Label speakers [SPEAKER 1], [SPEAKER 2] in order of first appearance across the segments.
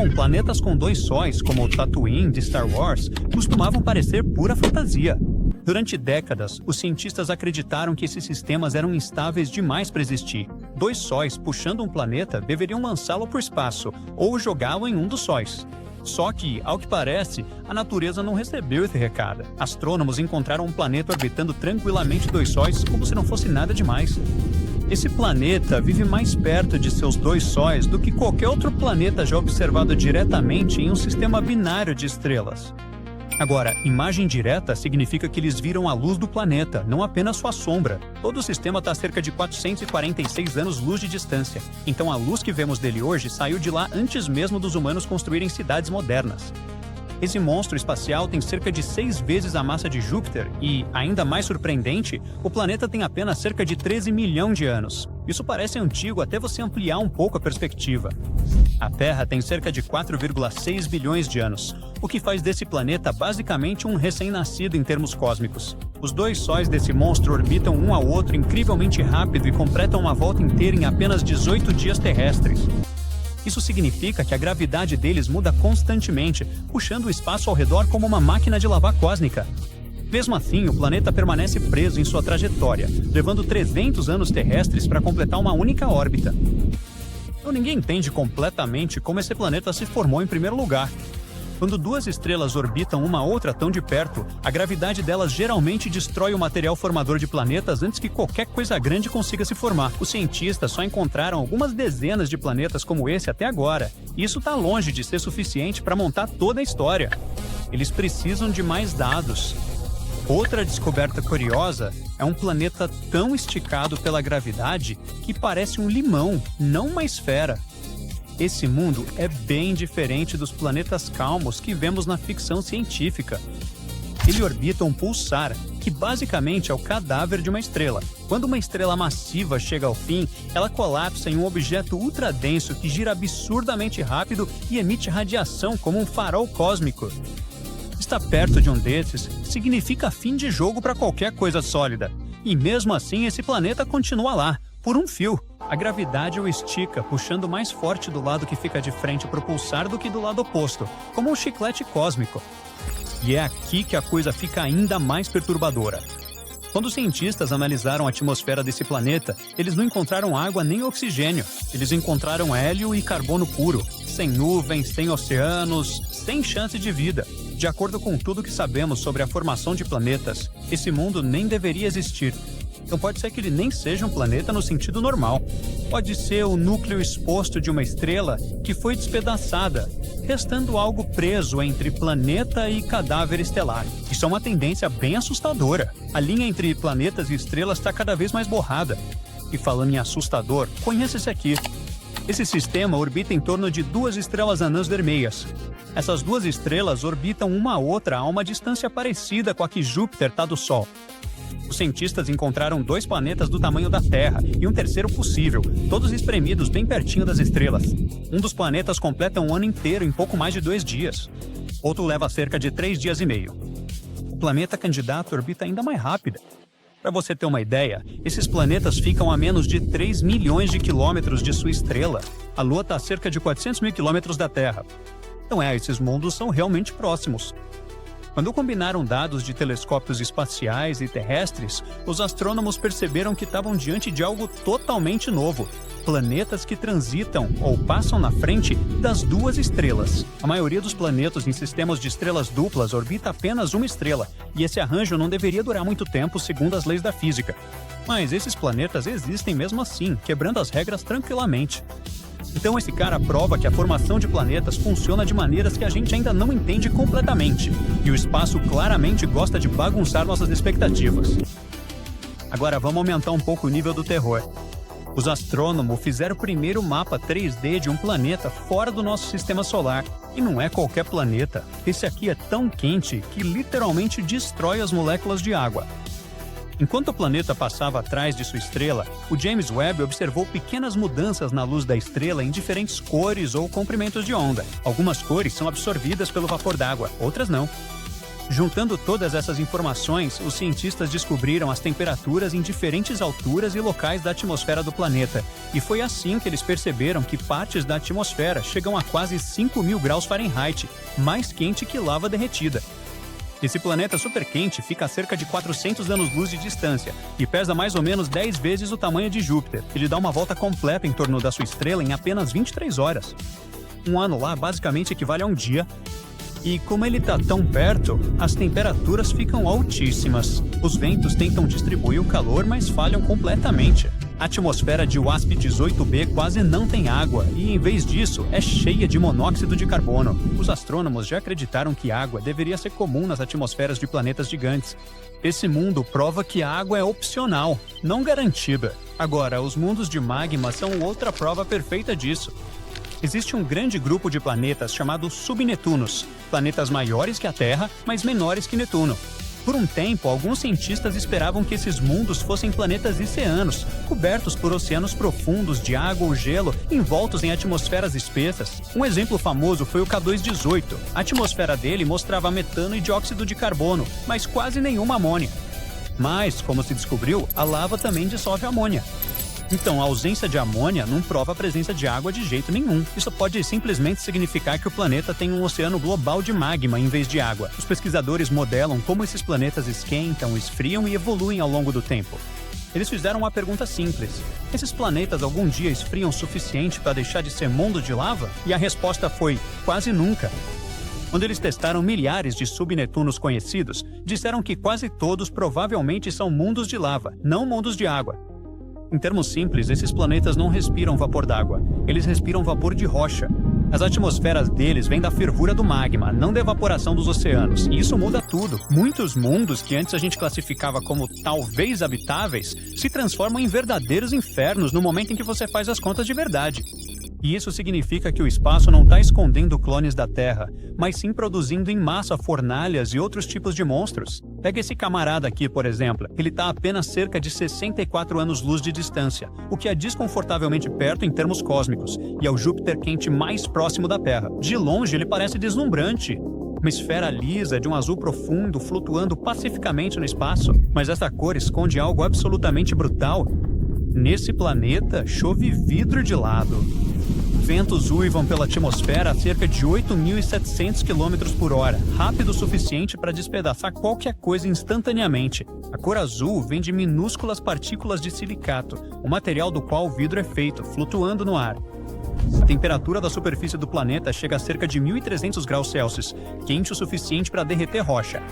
[SPEAKER 1] Então, planetas com dois sóis, como o Tatooine de Star Wars, costumavam parecer pura fantasia. Durante décadas, os cientistas acreditaram que esses sistemas eram instáveis demais para existir. Dois sóis puxando um planeta deveriam lançá-lo para o espaço, ou jogá-lo em um dos sóis. Só que, ao que parece, a natureza não recebeu esse recado. Astrônomos encontraram um planeta orbitando tranquilamente dois sóis como se não fosse nada demais. Esse planeta vive mais perto de seus dois sóis do que qualquer outro planeta já observado diretamente em um sistema binário de estrelas. Agora, imagem direta significa que eles viram a luz do planeta, não apenas sua sombra. Todo o sistema está a cerca de 446 anos-luz de distância. Então a luz que vemos dele hoje saiu de lá antes mesmo dos humanos construírem cidades modernas. Esse monstro espacial tem cerca de 6 vezes a massa de Júpiter e, ainda mais surpreendente, o planeta tem apenas cerca de 13 milhões de anos. Isso parece antigo até você ampliar um pouco a perspectiva. A Terra tem cerca de 4,6 bilhões de anos, o que faz desse planeta basicamente um recém-nascido em termos cósmicos. Os dois sóis desse monstro orbitam um ao outro incrivelmente rápido e completam uma volta inteira em apenas 18 dias terrestres. Isso significa que a gravidade deles muda constantemente, puxando o espaço ao redor como uma máquina de lavar cósmica. Mesmo assim, o planeta permanece preso em sua trajetória, levando 300 anos terrestres para completar uma única órbita. Então ninguém entende completamente como esse planeta se formou em primeiro lugar. Quando duas estrelas orbitam uma outra tão de perto, a gravidade delas geralmente destrói o material formador de planetas antes que qualquer coisa grande consiga se formar. Os cientistas só encontraram algumas dezenas de planetas como esse até agora, e isso está longe de ser suficiente para montar toda a história. Eles precisam de mais dados. Outra descoberta curiosa é um planeta tão esticado pela gravidade que parece um limão, não uma esfera. Esse mundo é bem diferente dos planetas calmos que vemos na ficção científica. Ele orbita um pulsar, que basicamente é o cadáver de uma estrela. Quando uma estrela massiva chega ao fim, ela colapsa em um objeto ultradenso que gira absurdamente rápido e emite radiação como um farol cósmico. Estar perto de um desses significa fim de jogo para qualquer coisa sólida. E mesmo assim, esse planeta continua lá, por um fio. A gravidade o estica, puxando mais forte do lado que fica de frente para o pulsar do que do lado oposto, como um chiclete cósmico. E é aqui que a coisa fica ainda mais perturbadora. Quando os cientistas analisaram a atmosfera desse planeta, eles não encontraram água nem oxigênio. Eles encontraram hélio e carbono puro, sem nuvens, sem oceanos, sem chance de vida. De acordo com tudo que sabemos sobre a formação de planetas, esse mundo nem deveria existir. Então pode ser que ele nem seja um planeta no sentido normal. Pode ser o núcleo exposto de uma estrela que foi despedaçada, restando algo preso entre planeta e cadáver estelar. Isso é uma tendência bem assustadora. A linha entre planetas e estrelas está cada vez mais borrada. E falando em assustador, conheça esse aqui. Esse sistema orbita em torno de 2 estrelas anãs vermelhas. Essas 2 estrelas orbitam uma a outra a uma distância parecida com a que Júpiter está do Sol. Os cientistas encontraram 2 planetas do tamanho da Terra e um terceiro possível, todos espremidos bem pertinho das estrelas. Um dos planetas completa um ano inteiro em pouco mais de 2 dias. Outro leva cerca de 3 dias e meio. O planeta candidato orbita ainda mais rápido. Para você ter uma ideia, esses planetas ficam a menos de 3 milhões de quilômetros de sua estrela. A Lua está a cerca de 400 mil quilômetros da Terra. Então esses mundos são realmente próximos. Quando combinaram dados de telescópios espaciais e terrestres, os astrônomos perceberam que estavam diante de algo totalmente novo. Planetas que transitam ou passam na frente das 2 estrelas. A maioria dos planetas em sistemas de estrelas duplas orbita apenas uma estrela, e esse arranjo não deveria durar muito tempo segundo as leis da física. Mas esses planetas existem mesmo assim, quebrando as regras tranquilamente. Então esse cara prova que a formação de planetas funciona de maneiras que a gente ainda não entende completamente, e o espaço claramente gosta de bagunçar nossas expectativas. Agora vamos aumentar um pouco o nível do terror. Os astrônomos fizeram o primeiro mapa 3D de um planeta fora do nosso sistema solar. E não é qualquer planeta. Esse aqui é tão quente que literalmente destrói as moléculas de água. Enquanto o planeta passava atrás de sua estrela, o James Webb observou pequenas mudanças na luz da estrela em diferentes cores ou comprimentos de onda. Algumas cores são absorvidas pelo vapor d'água, outras não. Juntando todas essas informações, os cientistas descobriram as temperaturas em diferentes alturas e locais da atmosfera do planeta. E foi assim que eles perceberam que partes da atmosfera chegam a quase 5.000 graus Fahrenheit, mais quente que lava derretida. Esse planeta superquente fica a cerca de 400 anos-luz de distância e pesa mais ou menos 10 vezes o tamanho de Júpiter. Ele dá uma volta completa em torno da sua estrela em apenas 23 horas. Um ano lá basicamente equivale a um dia. E como ele está tão perto, as temperaturas ficam altíssimas. Os ventos tentam distribuir o calor, mas falham completamente. A atmosfera de WASP-18b quase não tem água e, em vez disso, é cheia de monóxido de carbono. Os astrônomos já acreditaram que água deveria ser comum nas atmosferas de planetas gigantes. Esse mundo prova que a água é opcional, não garantida. Agora, os mundos de magma são outra prova perfeita disso. Existe um grande grupo de planetas chamados subnetunos, planetas maiores que a Terra, mas menores que Netuno. Por um tempo, alguns cientistas esperavam que esses mundos fossem planetas oceanos, cobertos por oceanos profundos de água ou gelo, envoltos em atmosferas espessas. Um exemplo famoso foi o K2-18. A atmosfera dele mostrava metano e dióxido de carbono, mas quase nenhuma amônia. Mas, como se descobriu, a lava também dissolve amônia. Então, a ausência de amônia não prova a presença de água de jeito nenhum. Isso pode simplesmente significar que o planeta tem um oceano global de magma em vez de água. Os pesquisadores modelam como esses planetas esquentam, esfriam e evoluem ao longo do tempo. Eles fizeram uma pergunta simples: esses planetas algum dia esfriam o suficiente para deixar de ser mundo de lava? E a resposta foi: quase nunca. Quando eles testaram milhares de subnetunos conhecidos, disseram que quase todos provavelmente são mundos de lava, não mundos de água. Em termos simples, esses planetas não respiram vapor d'água, eles respiram vapor de rocha. As atmosferas deles vêm da fervura do magma, não da evaporação dos oceanos, e isso muda tudo. Muitos mundos que antes a gente classificava como talvez habitáveis se transformam em verdadeiros infernos no momento em que você faz as contas de verdade. E isso significa que o espaço não está escondendo clones da Terra, mas sim produzindo em massa fornalhas e outros tipos de monstros. Pega esse camarada aqui, por exemplo. Ele está a apenas cerca de 64 anos-luz de distância, o que é desconfortavelmente perto em termos cósmicos, e é o Júpiter quente mais próximo da Terra. De longe, ele parece deslumbrante. Uma esfera lisa de um azul profundo flutuando pacificamente no espaço. Mas essa cor esconde algo absolutamente brutal. Nesse planeta, chove vidro de lado. Ventos uivam pela atmosfera a cerca de 8.700 km por hora, rápido o suficiente para despedaçar qualquer coisa instantaneamente. A cor azul vem de minúsculas partículas de silicato, o material do qual o vidro é feito, flutuando no ar. A temperatura da superfície do planeta chega a cerca de 1.300 graus Celsius, quente o suficiente para derreter rocha.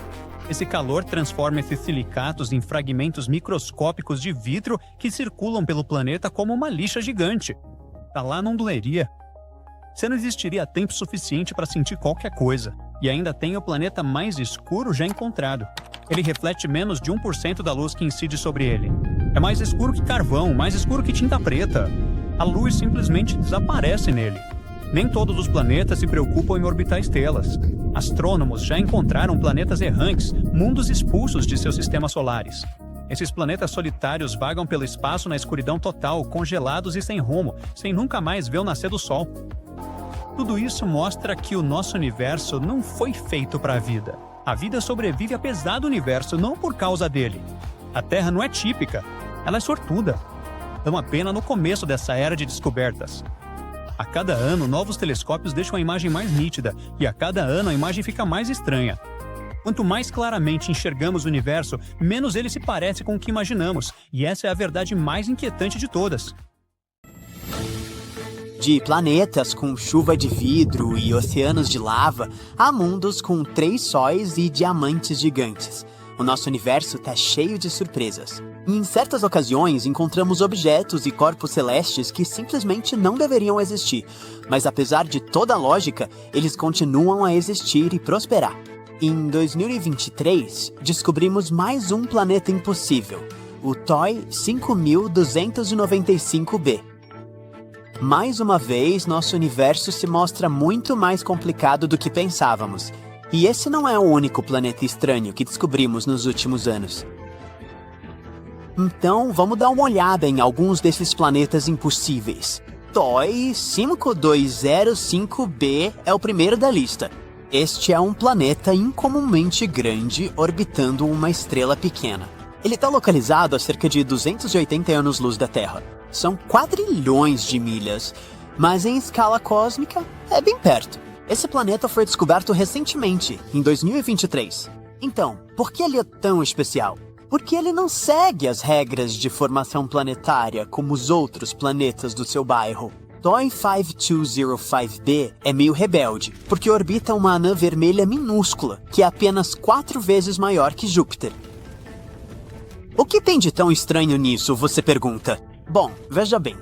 [SPEAKER 1] Esse calor transforma esses silicatos em fragmentos microscópicos de vidro que circulam pelo planeta como uma lixa gigante. Tá lá não doeria. Você não existiria tempo suficiente para sentir qualquer coisa. E ainda tem o planeta mais escuro já encontrado. Ele reflete menos de 1% da luz que incide sobre ele. É mais escuro que carvão, mais escuro que tinta preta. A luz simplesmente desaparece nele. Nem todos os planetas se preocupam em orbitar estrelas. Astrônomos já encontraram planetas errantes, mundos expulsos de seus sistemas solares. Esses planetas solitários vagam pelo espaço na escuridão total, congelados e sem rumo, sem nunca mais ver o nascer do Sol. Tudo isso mostra que o nosso universo não foi feito para a vida. A vida sobrevive apesar do universo, não por causa dele. A Terra não é típica, ela é sortuda. Estamos apenas no começo dessa era de descobertas. A cada ano, novos telescópios deixam a imagem mais nítida, e a cada ano a imagem fica mais estranha. Quanto mais claramente enxergamos o universo, menos ele se parece com o que imaginamos. E essa é a verdade mais inquietante de todas.
[SPEAKER 2] De planetas com chuva de vidro e oceanos de lava, a mundos com 3 sóis e diamantes gigantes. O nosso universo está cheio de surpresas. E em certas ocasiões, encontramos objetos e corpos celestes que simplesmente não deveriam existir. Mas apesar de toda a lógica, eles continuam a existir e prosperar. Em 2023, descobrimos mais um planeta impossível, o TOI 5295b. Mais uma vez, nosso universo se mostra muito mais complicado do que pensávamos. E esse não é o único planeta estranho que descobrimos nos últimos anos. Então, vamos dar uma olhada em alguns desses planetas impossíveis. TOI 5205b é o primeiro da lista. Este é um planeta incomumente grande orbitando uma estrela pequena. Ele está localizado a cerca de 280 anos-luz da Terra. São quadrilhões de milhas, mas em escala cósmica é bem perto. Esse planeta foi descoberto recentemente, em 2023. Então, por que ele é tão especial? Porque ele não segue as regras de formação planetária como os outros planetas do seu bairro. TOI 5205b é meio rebelde, porque orbita uma anã vermelha minúscula, que é apenas 4 vezes maior que Júpiter. O que tem de tão estranho nisso, você pergunta? Bom, veja bem.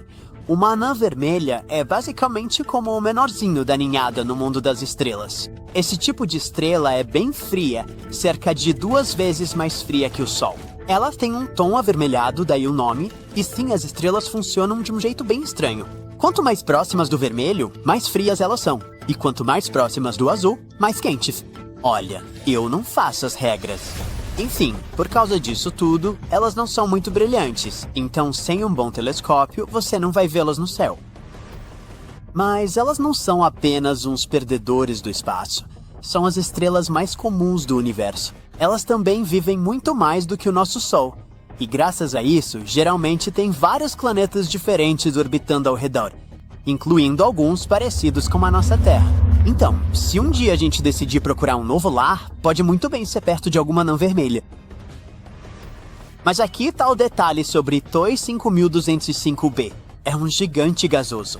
[SPEAKER 2] Uma anã vermelha é basicamente como o menorzinho da ninhada no mundo das estrelas. Esse tipo de estrela é bem fria, cerca de 2 vezes mais fria que o Sol. Ela tem um tom avermelhado, daí o nome, e sim, as estrelas funcionam de um jeito bem estranho. Quanto mais próximas do vermelho, mais frias elas são. E quanto mais próximas do azul, mais quentes. Olha, eu não faço as regras. Enfim, por causa disso tudo, elas não são muito brilhantes. Então, sem um bom telescópio, você não vai vê-las no céu. Mas elas não são apenas uns perdedores do espaço. São as estrelas mais comuns do universo. Elas também vivem muito mais do que o nosso Sol. E graças a isso, geralmente tem vários planetas diferentes orbitando ao redor, incluindo alguns parecidos com a nossa Terra. Então, se um dia a gente decidir procurar um novo lar, pode muito bem ser perto de alguma anã vermelha. Mas aqui está o detalhe sobre TOI 5205b. É um gigante gasoso.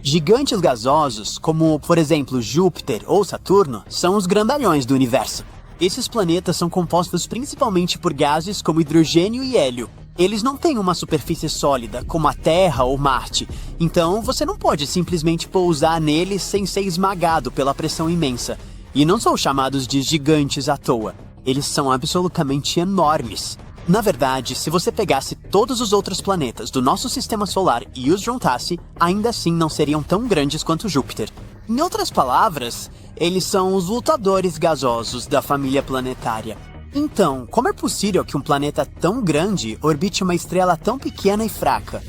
[SPEAKER 2] Gigantes gasosos, como por exemplo Júpiter ou Saturno, são os grandalhões do universo. Esses planetas são compostos principalmente por gases como hidrogênio e hélio. Eles não têm uma superfície sólida, como a Terra ou Marte, então você não pode simplesmente pousar neles sem ser esmagado pela pressão imensa. E não são chamados de gigantes à toa. Eles são absolutamente enormes. Na verdade, se você pegasse todos os outros planetas do nosso sistema solar e os juntasse, ainda assim não seriam tão grandes quanto Júpiter. Em outras palavras, eles são os lutadores gasosos da família planetária. Então, como é possível que um planeta tão grande orbite uma estrela tão pequena e fraca?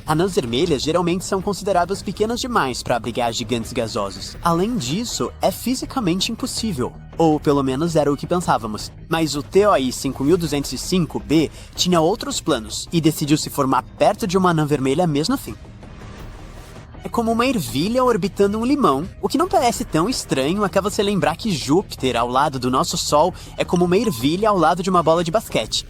[SPEAKER 2] Anãs vermelhas geralmente são consideradas pequenas demais para abrigar gigantes gasosos. Além disso, é fisicamente impossível. Ou pelo menos era o que pensávamos. Mas o TOI 5205b tinha outros planos e decidiu se formar perto de uma anã vermelha mesmo assim. É como uma ervilha orbitando um limão. O que não parece tão estranho é você lembrar que Júpiter, ao lado do nosso Sol, é como uma ervilha ao lado de uma bola de basquete.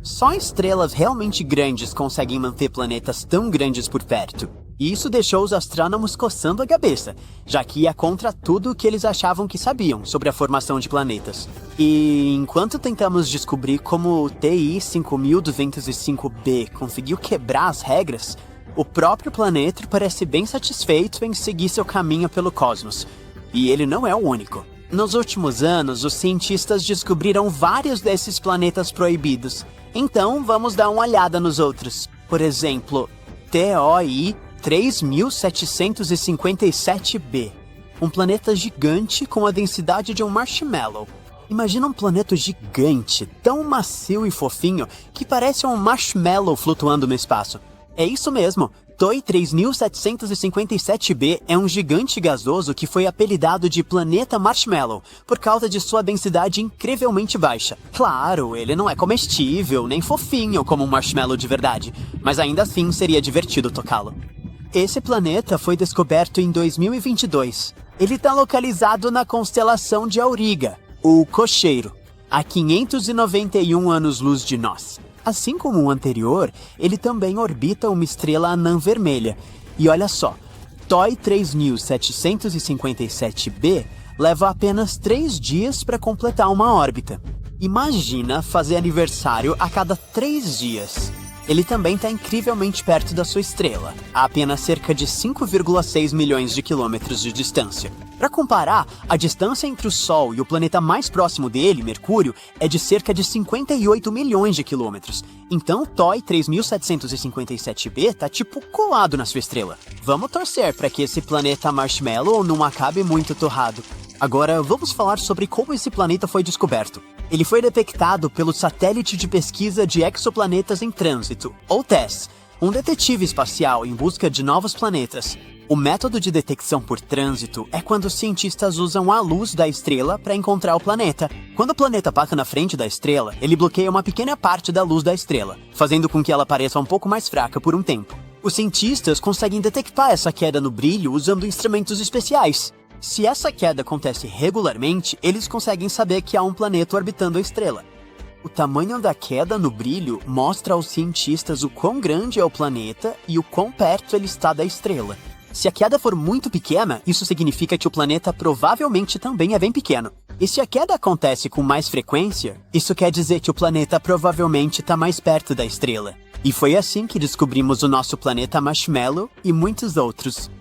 [SPEAKER 2] Só estrelas realmente grandes conseguem manter planetas tão grandes por perto. E isso deixou os astrônomos coçando a cabeça, já que ia contra tudo o que eles achavam que sabiam sobre a formação de planetas. E enquanto tentamos descobrir como o TI 5205b conseguiu quebrar as regras, o próprio planeta parece bem satisfeito em seguir seu caminho pelo cosmos. E ele não é o único. Nos últimos anos, os cientistas descobriram vários desses planetas proibidos. Então, vamos dar uma olhada nos outros. Por exemplo, TOI 3757b. Um planeta gigante com a densidade de um marshmallow. Imagina um planeta gigante, tão macio e fofinho, que parece um marshmallow flutuando no espaço. É isso mesmo, TOI 3757b é um gigante gasoso que foi apelidado de Planeta Marshmallow, por causa de sua densidade incrivelmente baixa. Claro, ele não é comestível, nem fofinho como um marshmallow de verdade, mas ainda assim seria divertido tocá-lo. Esse planeta foi descoberto em 2022. Ele está localizado na constelação de Auriga, o Cocheiro, a 591 anos-luz de nós. Assim como o anterior, ele também orbita uma estrela anã vermelha. E olha só, TOI 3757b leva apenas 3 dias para completar uma órbita. Imagina fazer aniversário a cada 3 dias. Ele também está incrivelmente perto da sua estrela, a apenas cerca de 5,6 milhões de quilômetros de distância. Para comparar, a distância entre o Sol e o planeta mais próximo dele, Mercúrio, é de cerca de 58 milhões de quilômetros. Então, TOI 3757b tá tipo colado na sua estrela. Vamos torcer para que esse planeta Marshmallow não acabe muito torrado. Agora, vamos falar sobre como esse planeta foi descoberto. Ele foi detectado pelo Satélite de Pesquisa de Exoplanetas em Trânsito, ou TESS, um detetive espacial em busca de novos planetas. O método de detecção por trânsito é quando os cientistas usam a luz da estrela para encontrar o planeta. Quando o planeta passa na frente da estrela, ele bloqueia uma pequena parte da luz da estrela, fazendo com que ela pareça um pouco mais fraca por um tempo. Os cientistas conseguem detectar essa queda no brilho usando instrumentos especiais. Se essa queda acontece regularmente, eles conseguem saber que há um planeta orbitando a estrela. O tamanho da queda no brilho mostra aos cientistas o quão grande é o planeta e o quão perto ele está da estrela. Se a queda for muito pequena, isso significa que o planeta provavelmente também é bem pequeno. E se a queda acontece com mais frequência, isso quer dizer que o planeta provavelmente está mais perto da estrela. E foi assim que descobrimos o nosso planeta Marshmallow e muitos outros.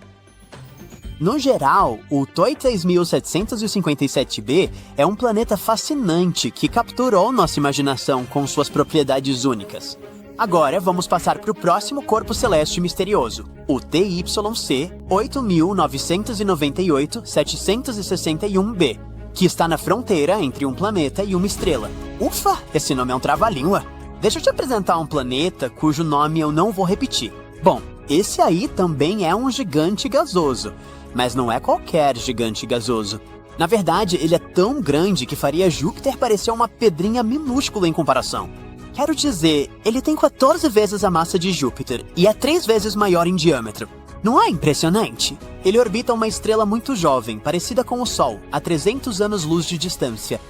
[SPEAKER 2] No geral, o TOI 3757b é um planeta fascinante que capturou nossa imaginação com suas propriedades únicas. Agora vamos passar para o próximo corpo celeste misterioso, o TYC 8998-761b, que está na fronteira entre um planeta e uma estrela. Ufa, esse nome é um trava-língua. Deixa eu te apresentar um planeta cujo nome eu não vou repetir. Bom, esse aí também é um gigante gasoso, mas não é qualquer gigante gasoso. Na verdade, ele é tão grande que faria Júpiter parecer uma pedrinha minúscula em comparação. Quero dizer, ele tem 14 vezes a massa de Júpiter e é 3 vezes maior em diâmetro. Não é impressionante? Ele orbita uma estrela muito jovem, parecida com o Sol, a 300 anos-luz de distância.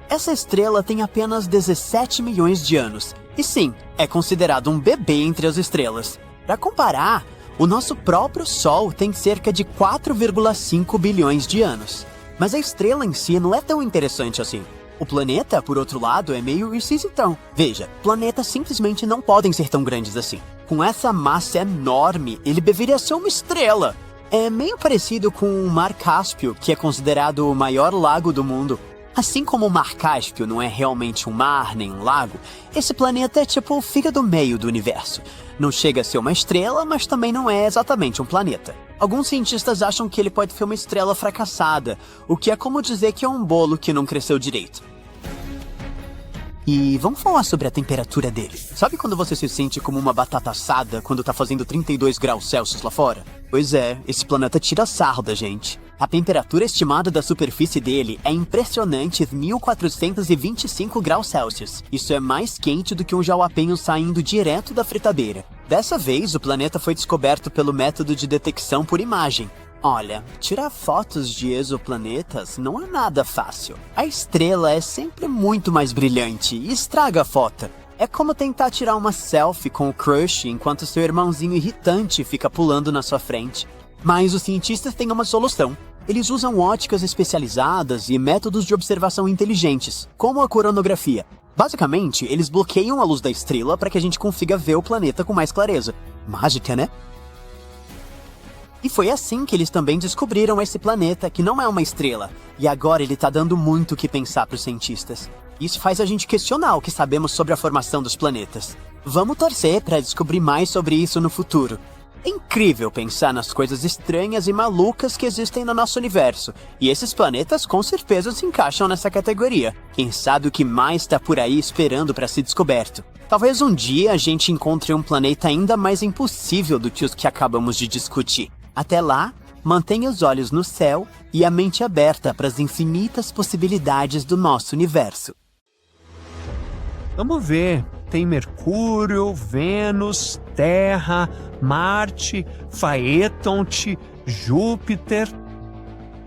[SPEAKER 2] Essa estrela tem apenas 17 milhões de anos, e sim, é considerado um bebê entre as estrelas. Para comparar, o nosso próprio Sol tem cerca de 4,5 bilhões de anos. Mas a estrela em si não é tão interessante assim. O planeta, por outro lado, é meio esquisitão. Veja, planetas simplesmente não podem ser tão grandes assim. Com essa massa enorme, ele deveria ser uma estrela. É meio parecido com o Mar Cáspio, que é considerado o maior lago do mundo. Assim como o Mar Cáspio não é realmente um mar nem um lago, esse planeta é tipo o fígado meio do universo. Não chega a ser uma estrela, mas também não é exatamente um planeta. Alguns cientistas acham que ele pode ser uma estrela fracassada, o que é como dizer que é um bolo que não cresceu direito. E vamos falar sobre a temperatura dele. Sabe quando você se sente como uma batata assada quando tá fazendo 32 graus Celsius lá fora? Pois é, esse planeta tira sarro da gente. A temperatura estimada da superfície dele é impressionantes 1425 graus Celsius. Isso é mais quente do que um jalapeño saindo direto da fritadeira. Dessa vez, o planeta foi descoberto pelo método de detecção por imagem. Olha, tirar fotos de exoplanetas não é nada fácil. A estrela é sempre muito mais brilhante e estraga a foto. É como tentar tirar uma selfie com o crush enquanto seu irmãozinho irritante fica pulando na sua frente. Mas os cientistas têm uma solução. Eles usam óticas especializadas e métodos de observação inteligentes, como a coronografia. Basicamente, eles bloqueiam a luz da estrela para que a gente consiga ver o planeta com mais clareza. Mágica, né? E foi assim que eles também descobriram esse planeta, que não é uma estrela, e agora ele tá dando muito o que pensar para os cientistas. Isso faz a gente questionar o que sabemos sobre a formação dos planetas. Vamos torcer para descobrir mais sobre isso no futuro. É incrível pensar nas coisas estranhas e malucas que existem no nosso universo, e esses planetas com certeza se encaixam nessa categoria. Quem sabe o que mais está por aí esperando para ser descoberto. Talvez um dia a gente encontre um planeta ainda mais impossível do que os que acabamos de discutir. Até lá, mantenha os olhos no céu e a mente aberta para as infinitas possibilidades do nosso universo.
[SPEAKER 1] Vamos ver. Tem Mercúrio, Vênus, Terra, Marte, Faetonte, Júpiter.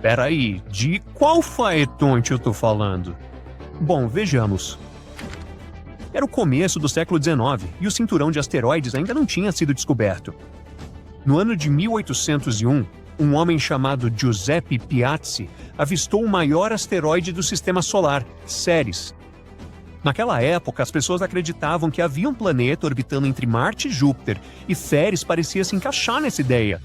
[SPEAKER 1] Peraí, de qual Faetonte eu tô falando? Bom, vejamos. Era o começo do século XIX e o cinturão de asteroides ainda não tinha sido descoberto. No ano de 1801, um homem chamado Giuseppe Piazzi avistou o maior asteroide do Sistema Solar, Ceres. Naquela época, as pessoas acreditavam que havia um planeta orbitando entre Marte e Júpiter, e Ceres parecia se encaixar nessa ideia.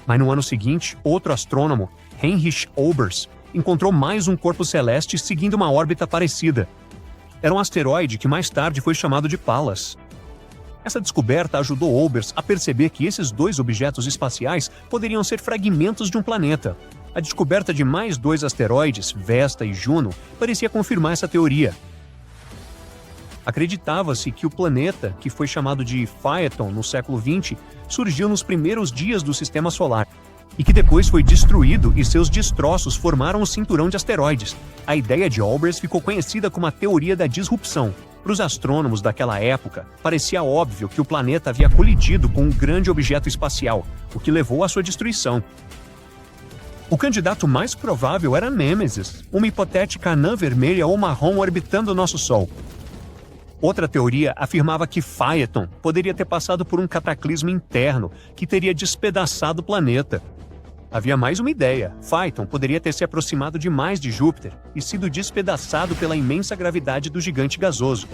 [SPEAKER 1] Mas no ano seguinte, outro astrônomo, Heinrich Olbers, encontrou mais um corpo celeste seguindo uma órbita parecida. Era um asteroide que mais tarde foi chamado de Pallas. Essa descoberta ajudou Olbers a perceber que esses dois objetos espaciais poderiam ser fragmentos de um planeta. A descoberta de mais 2 asteroides, Vesta e Juno, parecia confirmar essa teoria. Acreditava-se que o planeta, que foi chamado de Phaeton no século XX, surgiu nos primeiros dias do Sistema Solar, e que depois foi destruído e seus destroços formaram o cinturão de asteroides. A ideia de Olbers ficou conhecida como a teoria da disrupção. Para os astrônomos daquela época, parecia óbvio que o planeta havia colidido com um grande objeto espacial, o que levou à sua destruição. O candidato mais provável era Nêmesis, uma hipotética anã vermelha ou marrom orbitando o nosso Sol. Outra teoria afirmava que Phaeton poderia ter passado por um cataclismo interno que teria despedaçado o planeta. Havia mais uma ideia. Phaeton poderia ter se aproximado demais de Júpiter e sido despedaçado pela imensa gravidade do gigante gasoso.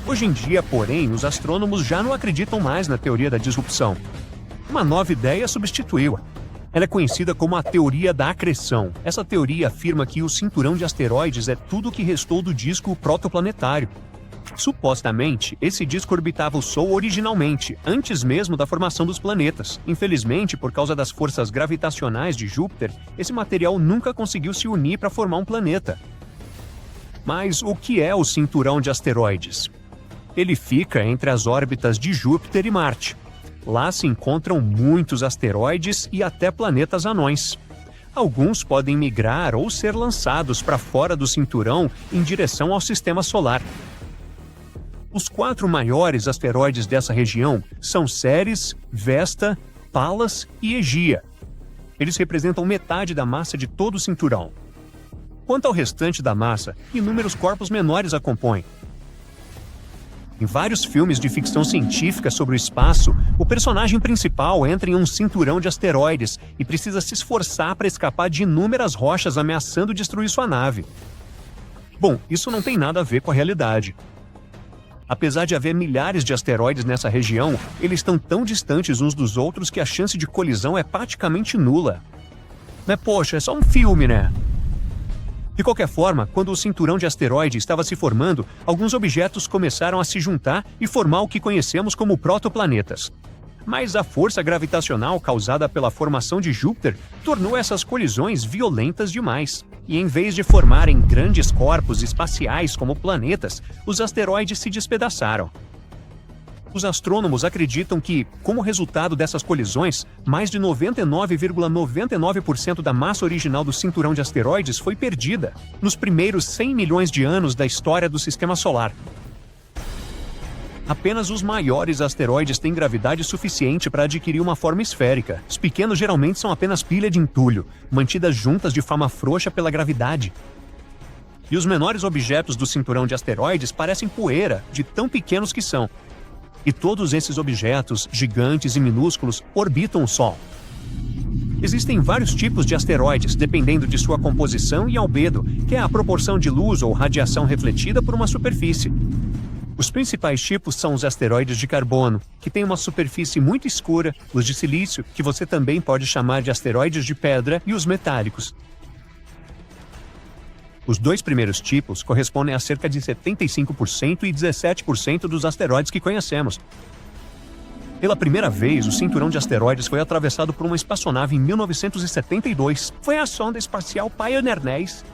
[SPEAKER 1] Hoje em dia, porém, os astrônomos já não acreditam mais na teoria da disrupção. Uma nova ideia substituiu-a. Ela é conhecida como a teoria da acreção. Essa teoria afirma que o cinturão de asteroides é tudo o que restou do disco protoplanetário. Supostamente, esse disco orbitava o Sol originalmente, antes mesmo da formação dos planetas. Infelizmente, por causa das forças gravitacionais de Júpiter, esse material nunca conseguiu se unir para formar um planeta. Mas o que é o cinturão de asteroides? Ele fica entre as órbitas de Júpiter e Marte. Lá se encontram muitos asteroides e até planetas anões. Alguns podem migrar ou ser lançados para fora do cinturão em direção ao Sistema Solar. Os 4 maiores asteroides dessa região são Ceres, Vesta, Pallas e Egeia. Eles representam metade da massa de todo o cinturão. Quanto ao restante da massa, inúmeros corpos menores a compõem. Em vários filmes de ficção científica sobre o espaço, o personagem principal entra em um cinturão de asteroides e precisa se esforçar para escapar de inúmeras rochas ameaçando destruir sua nave. Bom, isso não tem nada a ver com a realidade. Apesar de haver milhares de asteroides nessa região, eles estão tão distantes uns dos outros que a chance de colisão é praticamente nula. Mas poxa, é só um filme, né? De qualquer forma, quando o cinturão de asteroide estava se formando, alguns objetos começaram a se juntar e formar o que conhecemos como protoplanetas. Mas a força gravitacional causada pela formação de Júpiter tornou essas colisões violentas demais. E em vez de formarem grandes corpos espaciais como planetas, os asteroides se despedaçaram. Os astrônomos acreditam que, como resultado dessas colisões, mais de 99,99% da massa original do cinturão de asteroides foi perdida nos primeiros 100 milhões de anos da história do Sistema Solar. Apenas os maiores asteroides têm gravidade suficiente para adquirir uma forma esférica. Os pequenos geralmente são apenas pilha de entulho, mantidas juntas de forma frouxa pela gravidade. E os menores objetos do cinturão de asteroides parecem poeira, de tão pequenos que são. E todos esses objetos, gigantes e minúsculos, orbitam o Sol. Existem vários tipos de asteroides, dependendo de sua composição e albedo, que é a proporção de luz ou radiação refletida por uma superfície. Os principais tipos são os asteroides de carbono, que têm uma superfície muito escura, os de silício, que você também pode chamar de asteroides de pedra, e os metálicos. Os 2 primeiros tipos correspondem a cerca de 75% e 17% dos asteroides que conhecemos. Pela primeira vez, o cinturão de asteroides foi atravessado por uma espaçonave em 1972. Foi a sonda espacial Pioneer 10.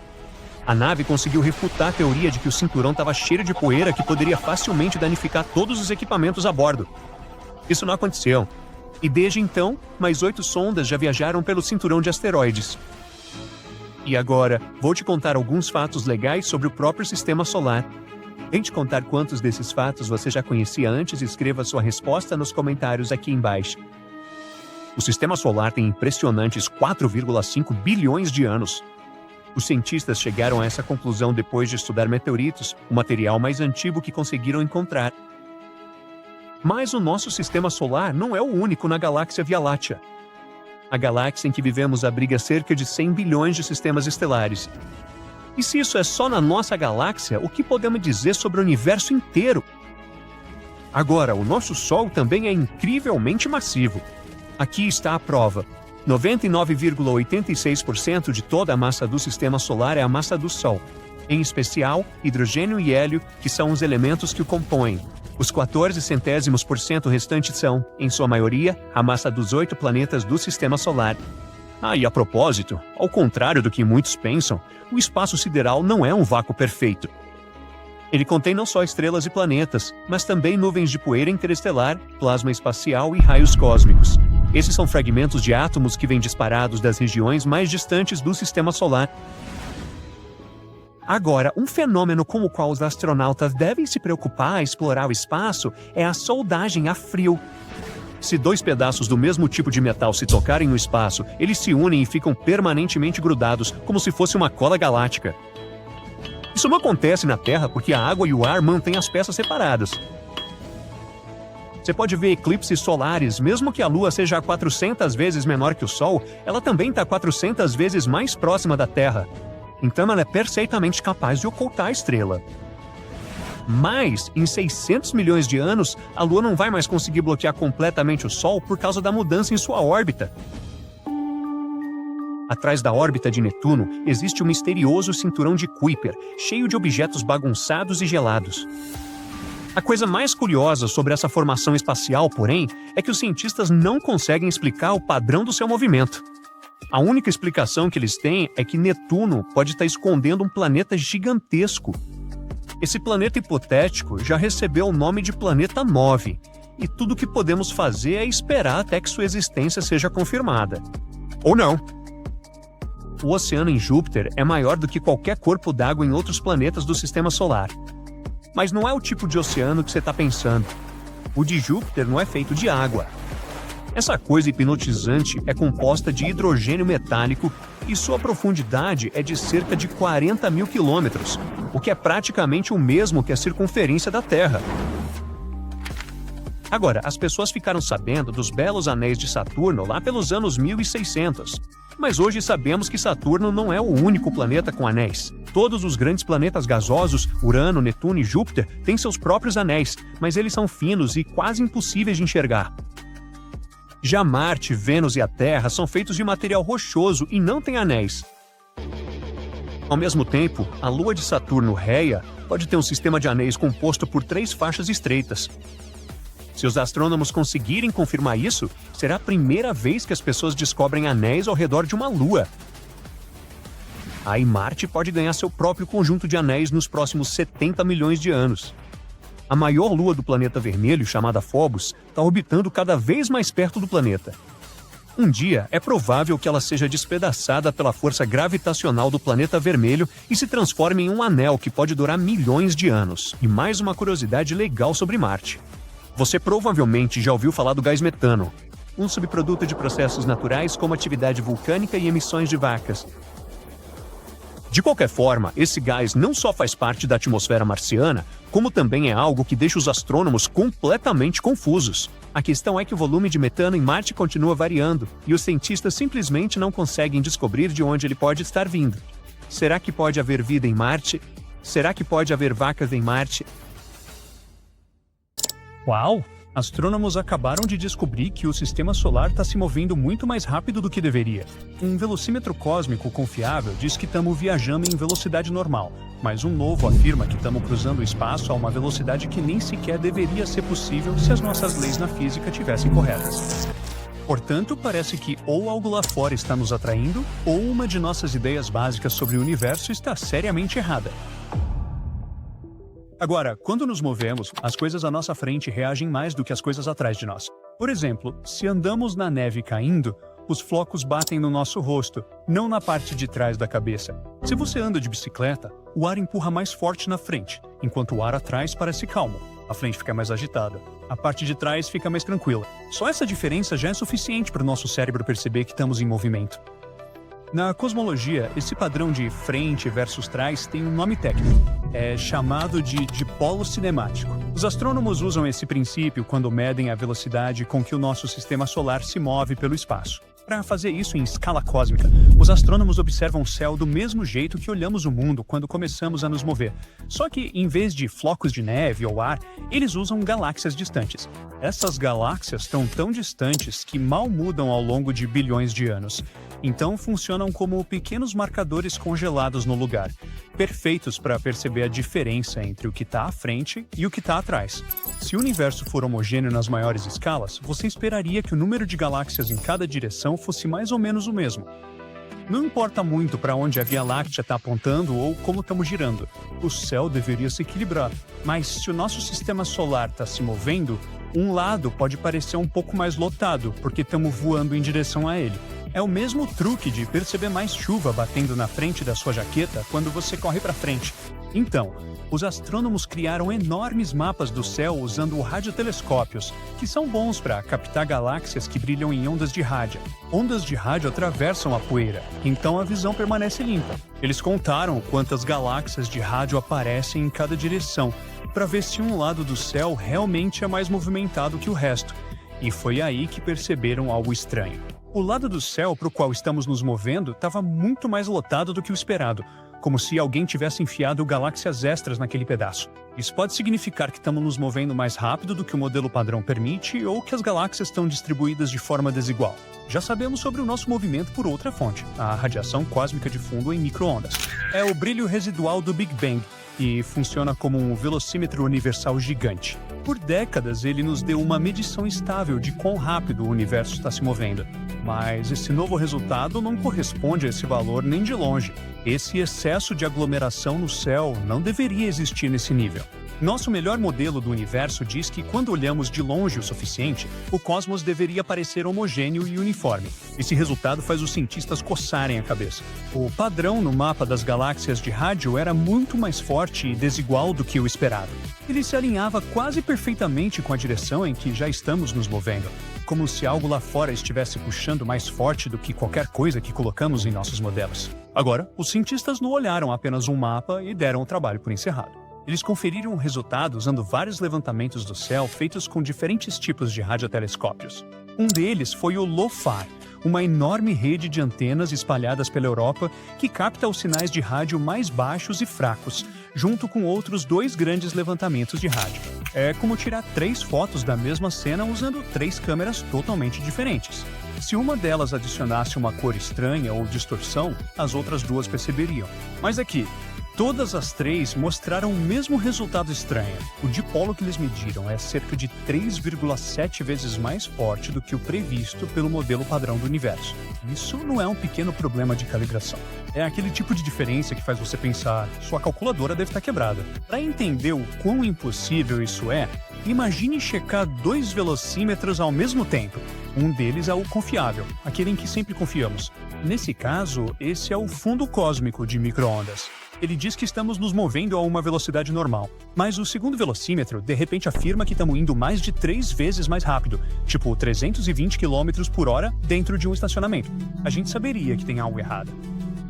[SPEAKER 1] A nave conseguiu refutar a teoria de que o cinturão estava cheio de poeira que poderia facilmente danificar todos os equipamentos a bordo. Isso não aconteceu. E desde então, mais 8 sondas já viajaram pelo cinturão de asteroides. E agora, vou te contar alguns fatos legais sobre o próprio Sistema Solar. Tente contar quantos desses fatos você já conhecia antes e escreva sua resposta nos comentários aqui embaixo. O Sistema Solar tem impressionantes 4,5 bilhões de anos. Os cientistas chegaram a essa conclusão depois de estudar meteoritos, o material mais antigo que conseguiram encontrar. Mas o nosso Sistema Solar não é o único na galáxia Via Láctea. A galáxia em que vivemos abriga cerca de 100 bilhões de sistemas estelares. E se isso é só na nossa galáxia, o que podemos dizer sobre o universo inteiro? Agora, o nosso Sol também é incrivelmente massivo. Aqui está a prova. 99,86% de toda a massa do Sistema Solar é a massa do Sol. Em especial, hidrogênio e hélio, que são os elementos que o compõem. Os 14% restantes são, em sua maioria, a massa dos 8 planetas do Sistema Solar. E a propósito, ao contrário do que muitos pensam, o espaço sideral não é um vácuo perfeito. Ele contém não só estrelas e planetas, mas também nuvens de poeira interestelar, plasma espacial e raios cósmicos. Esses são fragmentos de átomos que vêm disparados das regiões mais distantes do Sistema Solar. Agora, um fenômeno com o qual os astronautas devem se preocupar a explorar o espaço é a soldagem a frio. Se dois pedaços do mesmo tipo de metal se tocarem no espaço, eles se unem e ficam permanentemente grudados, como se fosse uma cola galáctica. Isso não acontece na Terra porque a água e o ar mantêm as peças separadas. Você pode ver eclipses solares, mesmo que a Lua seja 400 vezes menor que o Sol, ela também está 400 vezes mais próxima da Terra. Então ela é perfeitamente capaz de ocultar a estrela. Mas, em 600 milhões de anos, a Lua não vai mais conseguir bloquear completamente o Sol por causa da mudança em sua órbita. Atrás da órbita de Netuno, existe um misterioso cinturão de Kuiper, cheio de objetos bagunçados e gelados. A coisa mais curiosa sobre essa formação espacial, porém, é que os cientistas não conseguem explicar o padrão do seu movimento. A única explicação que eles têm é que Netuno pode estar escondendo um planeta gigantesco. Esse planeta hipotético já recebeu o nome de Planeta 9, e tudo o que podemos fazer é esperar até que sua existência seja confirmada. Ou não. O oceano em Júpiter é maior do que qualquer corpo d'água em outros planetas do Sistema Solar. Mas não é o tipo de oceano que você está pensando. O de Júpiter não é feito de água. Essa coisa hipnotizante é composta de hidrogênio metálico e sua profundidade é de cerca de 40 mil quilômetros, o que é praticamente o mesmo que a circunferência da Terra. Agora, as pessoas ficaram sabendo dos belos anéis de Saturno lá pelos anos 1600. Mas hoje sabemos que Saturno não é o único planeta com anéis. Todos os grandes planetas gasosos, Urano, Netuno e Júpiter, têm seus próprios anéis, mas eles são finos e quase impossíveis de enxergar. Já Marte, Vênus e a Terra são feitos de material rochoso e não têm anéis. Ao mesmo tempo, a Lua de Saturno, Rhea, pode ter um sistema de anéis composto por 3 faixas estreitas. Se os astrônomos conseguirem confirmar isso, será a primeira vez que as pessoas descobrem anéis ao redor de uma lua. Aí Marte pode ganhar seu próprio conjunto de anéis nos próximos 70 milhões de anos. A maior lua do planeta vermelho, chamada Phobos, está orbitando cada vez mais perto do planeta. Um dia, é provável que ela seja despedaçada pela força gravitacional do planeta vermelho e se transforme em um anel que pode durar milhões de anos. E mais uma curiosidade legal sobre Marte. Você provavelmente já ouviu falar do gás metano, um subproduto de processos naturais como atividade vulcânica e emissões de vacas. De qualquer forma, esse gás não só faz parte da atmosfera marciana, como também é algo que deixa os astrônomos completamente confusos. A questão é que o volume de metano em Marte continua variando, e os cientistas simplesmente não conseguem descobrir de onde ele pode estar vindo. Será que pode haver vida em Marte? Será que pode haver vacas em Marte? Uau! Astrônomos acabaram de descobrir que o Sistema Solar está se movendo muito mais rápido do que deveria. Um velocímetro cósmico confiável diz que estamos viajando em velocidade normal, mas um novo afirma que estamos cruzando o espaço a uma velocidade que nem sequer deveria ser possível se as nossas leis na física tivessem corretas. Portanto, parece que ou algo lá fora está nos atraindo, ou uma de nossas ideias básicas sobre o universo está seriamente errada. Agora, quando nos movemos, as coisas à nossa frente reagem mais do que as coisas atrás de nós. Por exemplo, se andamos na neve caindo, os flocos batem no nosso rosto, não na parte de trás da cabeça. Se você anda de bicicleta, o ar empurra mais forte na frente, enquanto o ar atrás parece calmo. A frente fica mais agitada. A parte de trás fica mais tranquila. Só essa diferença já é suficiente para o nosso cérebro perceber que estamos em movimento. Na cosmologia, esse padrão de frente versus trás tem um nome técnico. É chamado de dipolo cinemático. Os astrônomos usam esse princípio quando medem a velocidade com que o nosso sistema solar se move pelo espaço. Para fazer isso em escala cósmica, os astrônomos observam o céu do mesmo jeito que olhamos o mundo quando começamos a nos mover. Só que, em vez de flocos de neve ou ar, eles usam galáxias distantes. Essas galáxias estão tão distantes que mal mudam ao longo de bilhões de anos. Então funcionam como pequenos marcadores congelados no lugar, perfeitos para perceber a diferença entre o que está à frente e o que está atrás. Se o universo for homogêneo nas maiores escalas, você esperaria que o número de galáxias em cada direção fosse mais ou menos o mesmo. Não importa muito para onde a Via Láctea está apontando ou como estamos girando. O céu deveria se equilibrar. Mas se o nosso sistema solar está se movendo, um lado pode parecer um pouco mais lotado, porque estamos voando em direção a ele. É o mesmo truque de perceber mais chuva batendo na frente da sua jaqueta quando você corre para frente. Então, os astrônomos criaram enormes mapas do céu usando radiotelescópios, que são bons para captar galáxias que brilham em ondas de rádio. Ondas de rádio atravessam a poeira, então a visão permanece limpa. Eles contaram quantas galáxias de rádio aparecem em cada direção, para ver se um lado do céu realmente é mais movimentado que o resto. E foi aí que perceberam algo estranho. O lado do céu para o qual estamos nos movendo estava muito mais lotado do que o esperado, como se alguém tivesse enfiado galáxias extras naquele pedaço. Isso pode significar que estamos nos movendo mais rápido do que o modelo padrão permite ou que as galáxias estão distribuídas de forma desigual. Já sabemos sobre o nosso movimento por outra fonte, a radiação cósmica de fundo em micro-ondas. É o brilho residual do Big Bang e funciona como um velocímetro universal gigante. Por décadas, ele nos deu uma medição estável de quão rápido o universo está se movendo. Mas esse novo resultado não corresponde a esse valor nem de longe. Esse excesso de aglomeração no céu não deveria existir nesse nível. Nosso melhor modelo do universo diz que quando olhamos de longe o suficiente, o cosmos deveria parecer homogêneo e uniforme. Esse resultado faz os cientistas coçarem a cabeça. O padrão no mapa das galáxias de rádio era muito mais forte e desigual do que o esperado. Ele se alinhava quase perfeitamente com a direção em que já estamos nos movendo, como se algo lá fora estivesse puxando mais forte do que qualquer coisa que colocamos em nossos modelos. Agora, os cientistas não olharam apenas um mapa e deram o trabalho por encerrado. Eles conferiram o resultado usando vários levantamentos do céu feitos com diferentes tipos de radiotelescópios. Um deles foi o LOFAR, uma enorme rede de antenas espalhadas pela Europa que capta os sinais de rádio mais baixos e fracos, junto com outros 2 grandes levantamentos de rádio. É como tirar 3 fotos da mesma cena usando 3 câmeras totalmente diferentes. Se uma delas adicionasse uma cor estranha ou distorção, as outras 2 perceberiam. Mas aqui, todas as 3 mostraram o mesmo resultado estranho. O dipolo que eles mediram é cerca de 3,7 vezes mais forte do que o previsto pelo modelo padrão do universo. Isso não é um pequeno problema de calibração. É aquele tipo de diferença que faz você pensar, sua calculadora deve estar quebrada. Para entender o quão impossível isso é, imagine checar 2 velocímetros ao mesmo tempo. Um deles é o confiável, aquele em que sempre confiamos. Nesse caso, esse é o fundo cósmico de micro-ondas. Ele diz que estamos nos movendo a uma velocidade normal. Mas o segundo velocímetro, de repente, afirma que estamos indo mais de 3 vezes mais rápido, tipo 320 km por hora dentro de um estacionamento. A gente saberia que tem algo errado.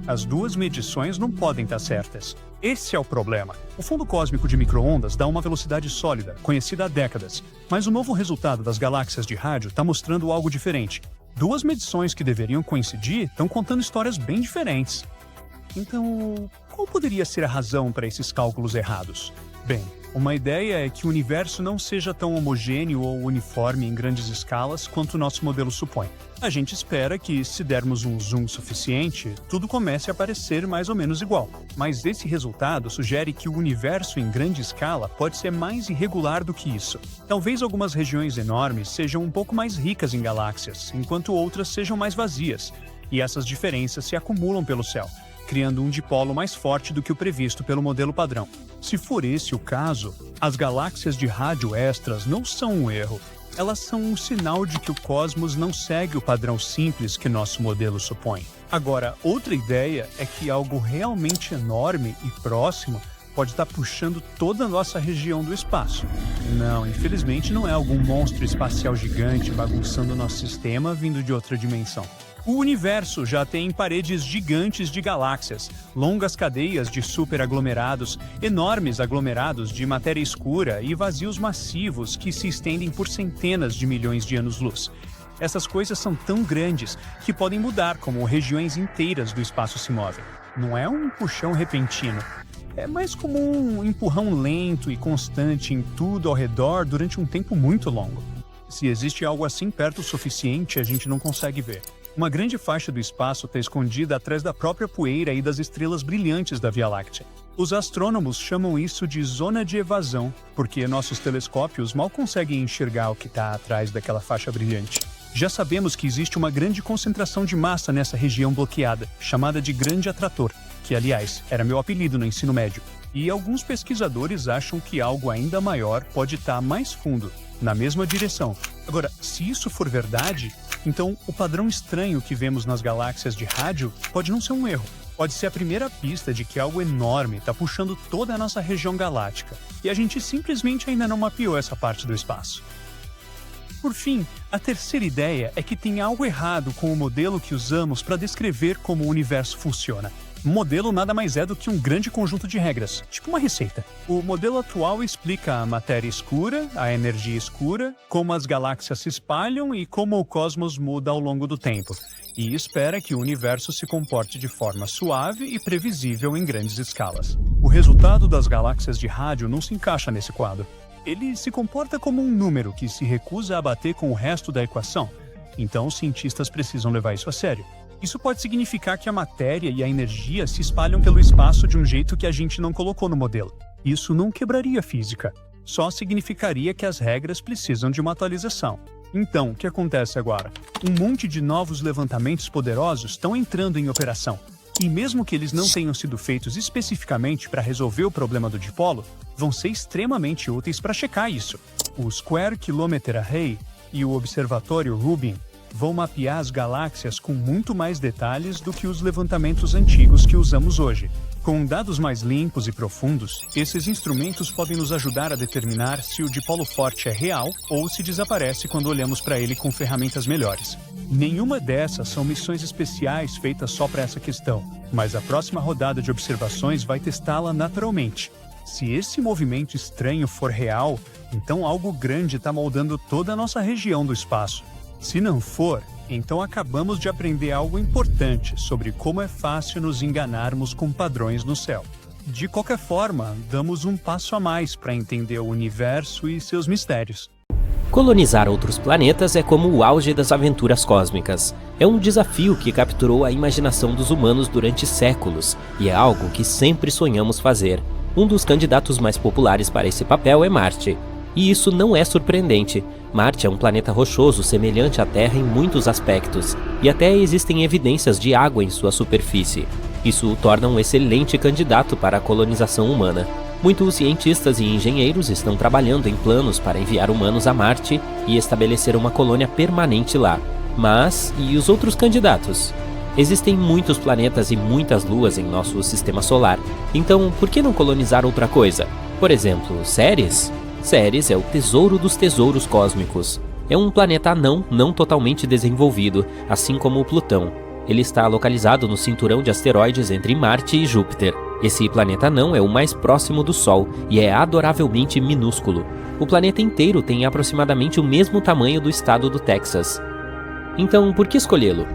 [SPEAKER 1] As 2 medições não podem estar certas. Esse é o problema. O fundo cósmico de micro-ondas dá uma velocidade sólida, conhecida há décadas. Mas o novo resultado das galáxias de rádio está mostrando algo diferente. 2 medições que deveriam coincidir estão contando histórias bem diferentes. Então, qual poderia ser a razão para esses cálculos errados? Bem, uma ideia é que o universo não seja tão homogêneo ou uniforme em grandes escalas quanto o nosso modelo supõe. A gente espera que, se dermos um zoom suficiente, tudo comece a parecer mais ou menos igual. Mas esse resultado sugere que o universo em grande escala pode ser mais irregular do que isso. Talvez algumas regiões enormes sejam um pouco mais ricas em galáxias, enquanto outras sejam mais vazias. E essas diferenças se acumulam pelo céu, criando um dipolo mais forte do que o previsto pelo modelo padrão. Se for esse o caso, as galáxias de rádio extras não são um erro. Elas são um sinal de que o cosmos não segue o padrão simples que nosso modelo supõe. Agora, outra ideia é que algo realmente enorme e próximo pode estar puxando toda a nossa região do espaço. Não, infelizmente não é algum monstro espacial gigante bagunçando nosso sistema vindo de outra dimensão. O universo já tem paredes gigantes de galáxias, longas cadeias de superaglomerados, enormes aglomerados de matéria escura e vazios massivos que se estendem por centenas de milhões de anos-luz. Essas coisas são tão grandes que podem mudar como regiões inteiras do espaço se movem. Não é um puxão repentino. É mais como um empurrão lento e constante em tudo ao redor durante um tempo muito longo. Se existe algo assim perto o suficiente, a gente não consegue ver. Uma grande faixa do espaço está escondida atrás da própria poeira e das estrelas brilhantes da Via Láctea. Os astrônomos chamam isso de zona de evasão, porque nossos telescópios mal conseguem enxergar o que está atrás daquela faixa brilhante. Já sabemos que existe uma grande concentração de massa nessa região bloqueada, chamada de Grande Atrator, que, aliás, era meu apelido no ensino médio. E alguns pesquisadores acham que algo ainda maior pode estar mais fundo, na mesma direção. Agora, se isso for verdade, então o padrão estranho que vemos nas galáxias de rádio pode não ser um erro. Pode ser a primeira pista de que algo enorme está puxando toda a nossa região galáctica, e a gente simplesmente ainda não mapeou essa parte do espaço. Por fim, a terceira ideia é que tem algo errado com o modelo que usamos para descrever como o universo funciona. Um modelo nada mais é do que um grande conjunto de regras, tipo uma receita. O modelo atual explica a matéria escura, a energia escura, como as galáxias se espalham e como o cosmos muda ao longo do tempo. E espera que o universo se comporte de forma suave e previsível em grandes escalas. O resultado das galáxias de rádio não se encaixa nesse quadro. Ele se comporta como um número que se recusa a bater com o resto da equação. Então, os cientistas precisam levar isso a sério. Isso pode significar que a matéria e a energia se espalham pelo espaço de um jeito que a gente não colocou no modelo. Isso não quebraria a física. Só significaria que as regras precisam de uma atualização. Então, o que acontece agora? Um monte de novos levantamentos poderosos estão entrando em operação. E mesmo que eles não tenham sido feitos especificamente para resolver o problema do dipolo, vão ser extremamente úteis para checar isso. O Square Kilometer Array e o Observatório Rubin vão mapear as galáxias com muito mais detalhes do que os levantamentos antigos que usamos hoje. Com dados mais limpos e profundos, esses instrumentos podem nos ajudar a determinar se o dipolo forte é real ou se desaparece quando olhamos para ele com ferramentas melhores. Nenhuma dessas são missões especiais feitas só para essa questão, mas a próxima rodada de observações vai testá-la naturalmente. Se esse movimento estranho for real, então algo grande está moldando toda a nossa região do espaço. Se não for, então acabamos de aprender algo importante sobre como é fácil nos enganarmos com padrões no céu. De qualquer forma, damos um passo a mais para entender o universo e seus mistérios.
[SPEAKER 3] Colonizar outros planetas é como o auge das aventuras cósmicas. É um desafio que capturou a imaginação dos humanos durante séculos, e é algo que sempre sonhamos fazer. Um dos candidatos mais populares para esse papel é Marte. E isso não é surpreendente. Marte é um planeta rochoso semelhante à Terra em muitos aspectos, e até existem evidências de água em sua superfície. Isso o torna um excelente candidato para a colonização humana. Muitos cientistas e engenheiros estão trabalhando em planos para enviar humanos a Marte e estabelecer uma colônia permanente lá. Mas, e os outros candidatos? Existem muitos planetas e muitas luas em nosso sistema solar. Então, por que não colonizar outra coisa? Por exemplo, Ceres? Ceres é o tesouro dos tesouros cósmicos. É um planeta anão não totalmente desenvolvido, assim como o Plutão. Ele está localizado no cinturão de asteroides entre Marte e Júpiter. Esse planeta anão é o mais próximo do Sol e é adoravelmente minúsculo. O planeta inteiro tem aproximadamente o mesmo tamanho do estado do Texas. Então, por que escolhê-lo?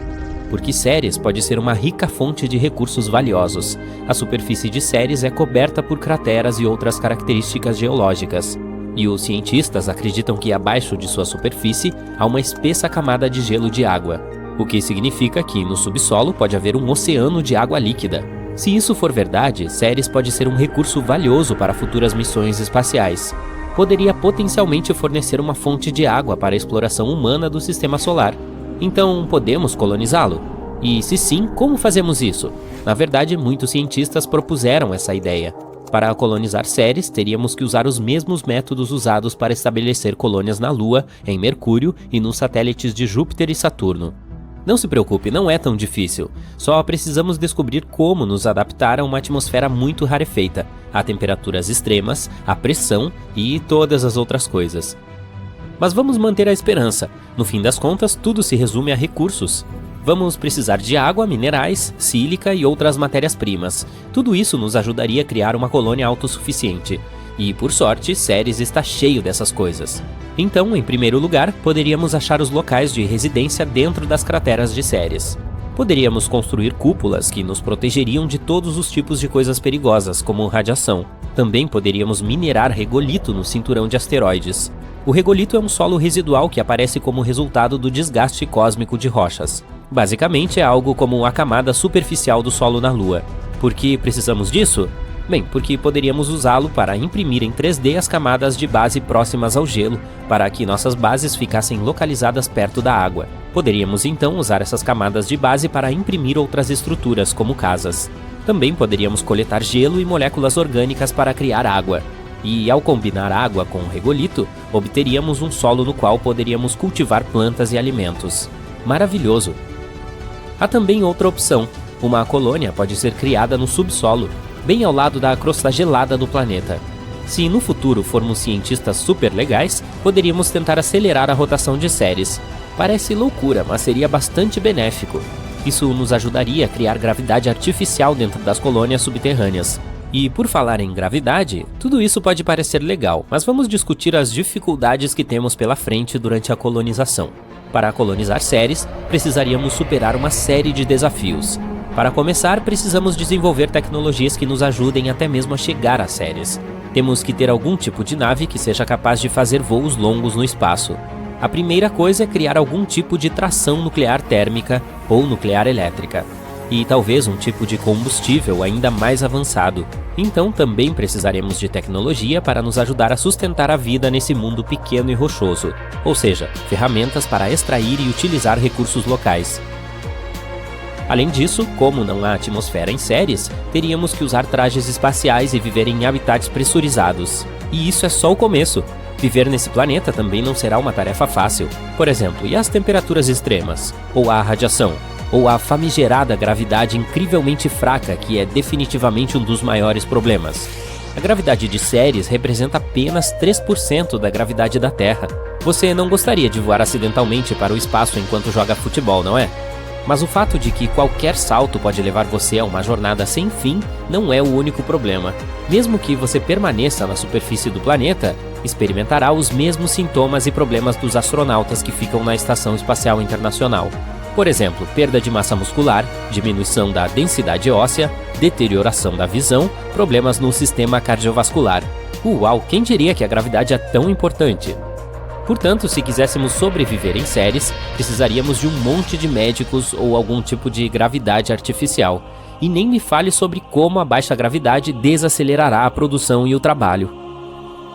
[SPEAKER 3] Porque Ceres pode ser uma rica fonte de recursos valiosos. A superfície de Ceres é coberta por crateras e outras características geológicas. E os cientistas acreditam que abaixo de sua superfície há uma espessa camada de gelo de água, o que significa que no subsolo pode haver um oceano de água líquida. Se isso for verdade, Ceres pode ser um recurso valioso para futuras missões espaciais. Poderia potencialmente fornecer uma fonte de água para a exploração humana do sistema solar. Então, podemos colonizá-lo? E se sim, como fazemos isso? Na verdade, muitos cientistas propuseram essa ideia. Para colonizar Ceres, teríamos que usar os mesmos métodos usados para estabelecer colônias na Lua, em Mercúrio e nos satélites de Júpiter e Saturno. Não se preocupe, não é tão difícil. Só precisamos descobrir como nos adaptar a uma atmosfera muito rarefeita, a temperaturas extremas, a pressão e todas as outras coisas. Mas vamos manter a esperança. No fim das contas, tudo se resume a recursos. Vamos precisar de água, minerais, sílica e outras matérias-primas. Tudo isso nos ajudaria a criar uma colônia autossuficiente. E, por sorte, Ceres está cheio dessas coisas. Então, em primeiro lugar, poderíamos achar os locais de residência dentro das crateras de Ceres. Poderíamos construir cúpulas que nos protegeriam de todos os tipos de coisas perigosas, como radiação. Também poderíamos minerar regolito no cinturão de asteroides. O regolito é um solo residual que aparece como resultado do desgaste cósmico de rochas. Basicamente é algo como a camada superficial do solo na Lua. Por que precisamos disso? Bem, porque poderíamos usá-lo para imprimir em 3D as camadas de base próximas ao gelo, para que nossas bases ficassem localizadas perto da água. Poderíamos então usar essas camadas de base para imprimir outras estruturas, como casas. Também poderíamos coletar gelo e moléculas orgânicas para criar água. E ao combinar água com regolito, obteríamos um solo no qual poderíamos cultivar plantas e alimentos. Maravilhoso! Há também outra opção. Uma colônia pode ser criada no subsolo, bem ao lado da crosta gelada do planeta. Se no futuro formos cientistas super legais, poderíamos tentar acelerar a rotação de Ceres. Parece loucura, mas seria bastante benéfico. Isso nos ajudaria a criar gravidade artificial dentro das colônias subterrâneas. E por falar em gravidade, tudo isso pode parecer legal, mas vamos discutir as dificuldades que temos pela frente durante a colonização. Para colonizar Ceres, precisaríamos superar uma série de desafios. Para começar, precisamos desenvolver tecnologias que nos ajudem até mesmo a chegar a Ceres. Temos que ter algum tipo de nave que seja capaz de fazer voos longos no espaço. A primeira coisa é criar algum tipo de tração nuclear térmica ou nuclear elétrica. E talvez um tipo de combustível ainda mais avançado. Então também precisaremos de tecnologia para nos ajudar a sustentar a vida nesse mundo pequeno e rochoso, ou seja, ferramentas para extrair e utilizar recursos locais. Além disso, como não há atmosfera em Ceres, teríamos que usar trajes espaciais e viver em habitats pressurizados. E isso é só o começo. Viver nesse planeta também não será uma tarefa fácil. Por exemplo, e as temperaturas extremas? Ou a radiação? Ou a famigerada gravidade incrivelmente fraca, que é definitivamente um dos maiores problemas? A gravidade de Ceres representa apenas 3% da gravidade da Terra. Você não gostaria de voar acidentalmente para o espaço enquanto joga futebol, não é? Mas o fato de que qualquer salto pode levar você a uma jornada sem fim não é o único problema. Mesmo que você permaneça na superfície do planeta, experimentará os mesmos sintomas e problemas dos astronautas que ficam na Estação Espacial Internacional. Por exemplo, perda de massa muscular, diminuição da densidade óssea, deterioração da visão, problemas no sistema cardiovascular. Uau, quem diria que a gravidade é tão importante? Portanto, se quiséssemos sobreviver em Ceres, precisaríamos de um monte de médicos ou algum tipo de gravidade artificial. E nem me fale sobre como a baixa gravidade desacelerará a produção e o trabalho.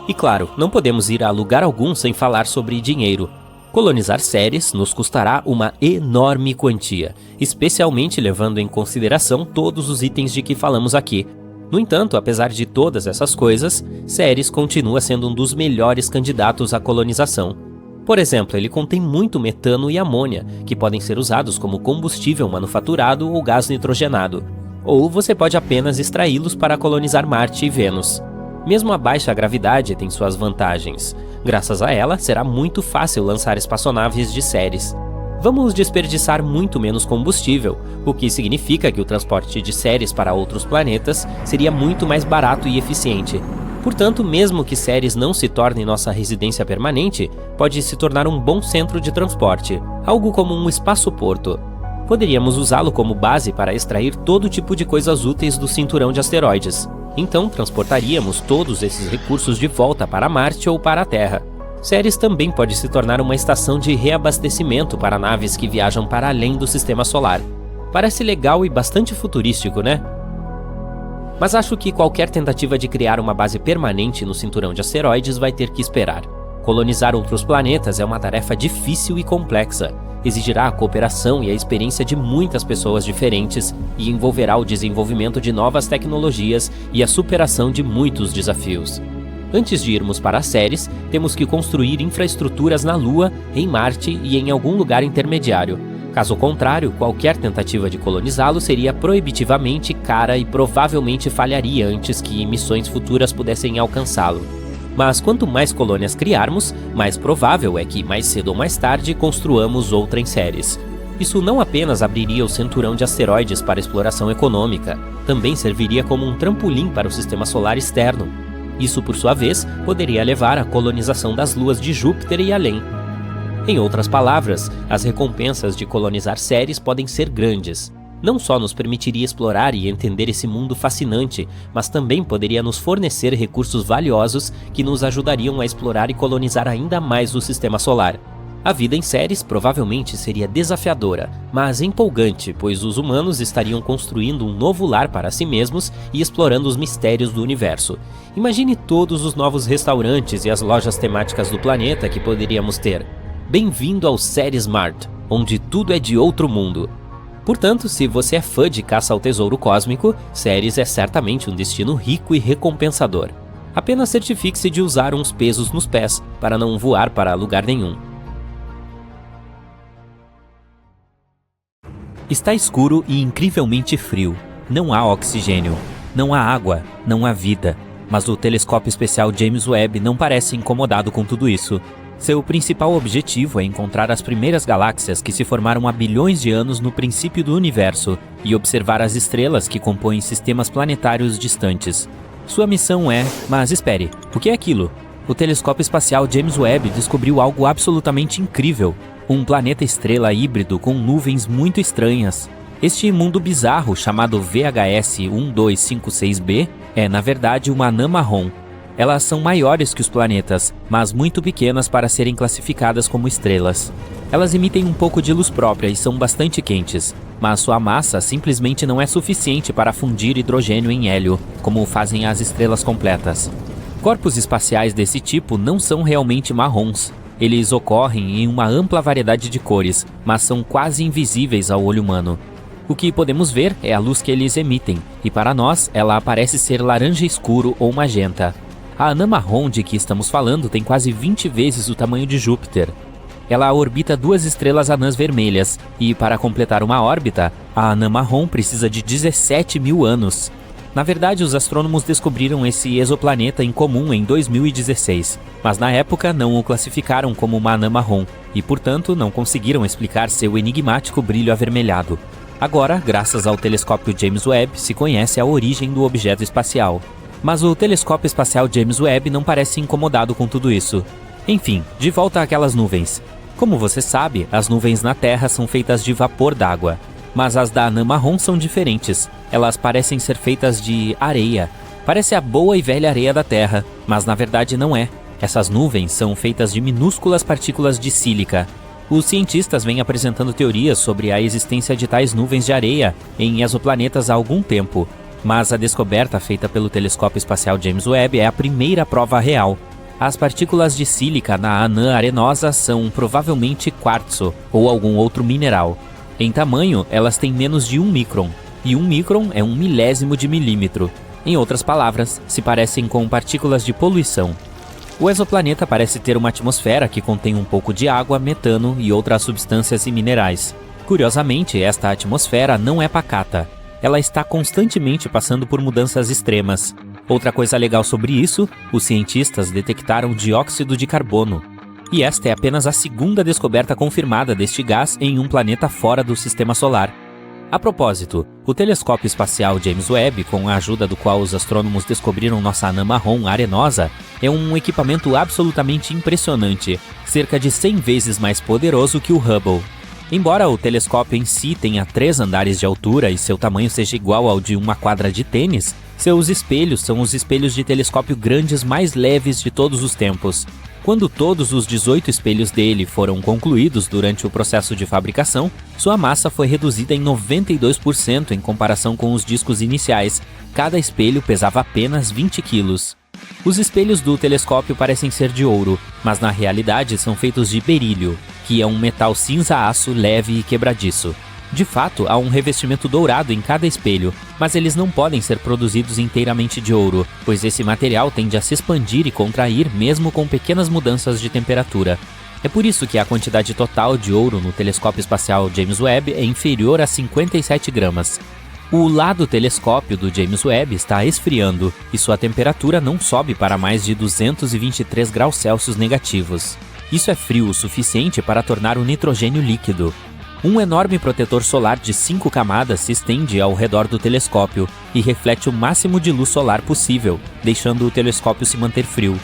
[SPEAKER 3] E claro, não podemos ir a lugar algum sem falar sobre dinheiro. Colonizar Ceres nos custará uma enorme quantia, especialmente levando em consideração todos os itens de que falamos aqui. No entanto, apesar de todas essas coisas, Ceres continua sendo um dos melhores candidatos à colonização. Por exemplo, ele contém muito metano e amônia, que podem ser usados como combustível manufaturado ou gás nitrogenado. Ou você pode apenas extraí-los para colonizar Marte e Vênus. Mesmo a baixa gravidade tem suas vantagens. Graças a ela, será muito fácil lançar espaçonaves de Ceres. Vamos desperdiçar muito menos combustível, o que significa que o transporte de Ceres para outros planetas seria muito mais barato e eficiente. Portanto, mesmo que Ceres não se torne nossa residência permanente, pode se tornar um bom centro de transporte, algo como um espaço-porto. Poderíamos usá-lo como base para extrair todo tipo de coisas úteis do cinturão de asteroides. Então, transportaríamos todos esses recursos de volta para Marte ou para a Terra. Ceres também pode se tornar uma estação de reabastecimento para naves que viajam para além do sistema solar. Parece legal e bastante futurístico, né? Mas acho que qualquer tentativa de criar uma base permanente no cinturão de asteroides vai ter que esperar. Colonizar outros planetas é uma tarefa difícil e complexa. Exigirá a cooperação e a experiência de muitas pessoas diferentes e envolverá o desenvolvimento de novas tecnologias e a superação de muitos desafios. Antes de irmos para Ceres, temos que construir infraestruturas na Lua, em Marte e em algum lugar intermediário. Caso contrário, qualquer tentativa de colonizá-lo seria proibitivamente cara e provavelmente falharia antes que missões futuras pudessem alcançá-lo. Mas quanto mais colônias criarmos, mais provável é que, mais cedo ou mais tarde, construamos outra em Ceres. Isso não apenas abriria o cinturão de asteroides para exploração econômica, também serviria como um trampolim para o sistema solar externo. Isso, por sua vez, poderia levar à colonização das luas de Júpiter e além. Em outras palavras, as recompensas de colonizar Ceres podem ser grandes. Não só nos permitiria explorar e entender esse mundo fascinante, mas também poderia nos fornecer recursos valiosos que nos ajudariam a explorar e colonizar ainda mais o sistema solar. A vida em Ceres provavelmente seria desafiadora, mas empolgante, pois os humanos estariam construindo um novo lar para si mesmos e explorando os mistérios do universo. Imagine todos os novos restaurantes e as lojas temáticas do planeta que poderíamos ter. Bem-vindo ao Ceres Mart, onde tudo é de outro mundo. Portanto, se você é fã de caça ao tesouro cósmico, Ceres é certamente um destino rico e recompensador. Apenas certifique-se de usar uns pesos nos pés, para não voar para lugar nenhum. Está escuro e incrivelmente frio. Não há oxigênio, não há água, não há vida. Mas o telescópio especial James Webb não parece incomodado com tudo isso. Seu principal objetivo é encontrar as primeiras galáxias que se formaram há bilhões de anos no princípio do universo e observar as estrelas que compõem sistemas planetários distantes. Sua missão é... Mas espere, o que é aquilo? O telescópio espacial James Webb descobriu algo absolutamente incrível. Um planeta-estrela híbrido com nuvens muito estranhas. Este mundo bizarro, chamado VHS 1256b, é na verdade uma anã marrom. Elas são maiores que os planetas, mas muito pequenas para serem classificadas como estrelas. Elas emitem um pouco de luz própria e são bastante quentes, mas sua massa simplesmente não é suficiente para fundir hidrogênio em hélio, como fazem as estrelas completas. Corpos espaciais desse tipo não são realmente marrons. Eles ocorrem em uma ampla variedade de cores, mas são quase invisíveis ao olho humano. O que podemos ver é a luz que eles emitem, e para nós ela parece ser laranja escuro ou magenta. A anã marrom de que estamos falando tem quase 20 vezes o tamanho de Júpiter. Ela orbita duas estrelas anãs vermelhas, e para completar uma órbita, a anã marrom precisa de 17 mil anos. Na verdade, os astrônomos descobriram esse exoplaneta incomum em 2016, mas na época não o classificaram como uma anã marrom, e portanto não conseguiram explicar seu enigmático brilho avermelhado. Agora, graças ao telescópio James Webb, se conhece a origem do objeto espacial. Mas o telescópio espacial James Webb não parece incomodado com tudo isso. Enfim, de volta àquelas nuvens. Como você sabe, as nuvens na Terra são feitas de vapor d'água. Mas as da anã marrom são diferentes. Elas parecem ser feitas de areia. Parece a boa e velha areia da Terra, mas na verdade não é. Essas nuvens são feitas de minúsculas partículas de sílica. Os cientistas vêm apresentando teorias sobre a existência de tais nuvens de areia em exoplanetas há algum tempo, mas a descoberta feita pelo telescópio espacial James Webb é a primeira prova real. As partículas de sílica na anã arenosa são provavelmente quartzo ou algum outro mineral. Em tamanho, elas têm menos de 1 micron, e 1 micron é 1 milésimo de milímetro. Em outras palavras, se parecem com partículas de poluição. O exoplaneta parece ter uma atmosfera que contém um pouco de água, metano e outras substâncias e minerais. Curiosamente, esta atmosfera não é pacata. Ela está constantemente passando por mudanças extremas. Outra coisa legal sobre isso, os cientistas detectaram dióxido de carbono. E esta é apenas a segunda descoberta confirmada deste gás em um planeta fora do Sistema Solar. A propósito, o telescópio espacial James Webb, com a ajuda do qual os astrônomos descobriram nossa anã marrom arenosa, é um equipamento absolutamente impressionante, cerca de 100 vezes mais poderoso que o Hubble. Embora o telescópio em si tenha 3 andares de altura e seu tamanho seja igual ao de uma quadra de tênis, seus espelhos são os espelhos de telescópio grandes mais leves de todos os tempos. Quando todos os 18 espelhos dele foram concluídos durante o processo de fabricação, sua massa foi reduzida em 92% em comparação com os discos iniciais. Cada espelho pesava apenas 20 quilos. Os espelhos do telescópio parecem ser de ouro, mas na realidade são feitos de berílio, que é um metal cinza-aço leve e quebradiço. De fato, há um revestimento dourado em cada espelho, mas eles não podem ser produzidos inteiramente de ouro, pois esse material tende a se expandir e contrair mesmo com pequenas mudanças de temperatura. É por isso que a quantidade total de ouro no telescópio espacial James Webb é inferior a 57 gramas. O lado telescópio do James Webb está esfriando e sua temperatura não sobe para mais de 223 graus Celsius negativos. Isso é frio o suficiente para tornar o nitrogênio líquido. Um enorme protetor solar de 5 camadas se estende ao redor do telescópio e reflete o máximo de luz solar possível, deixando o telescópio se manter frio.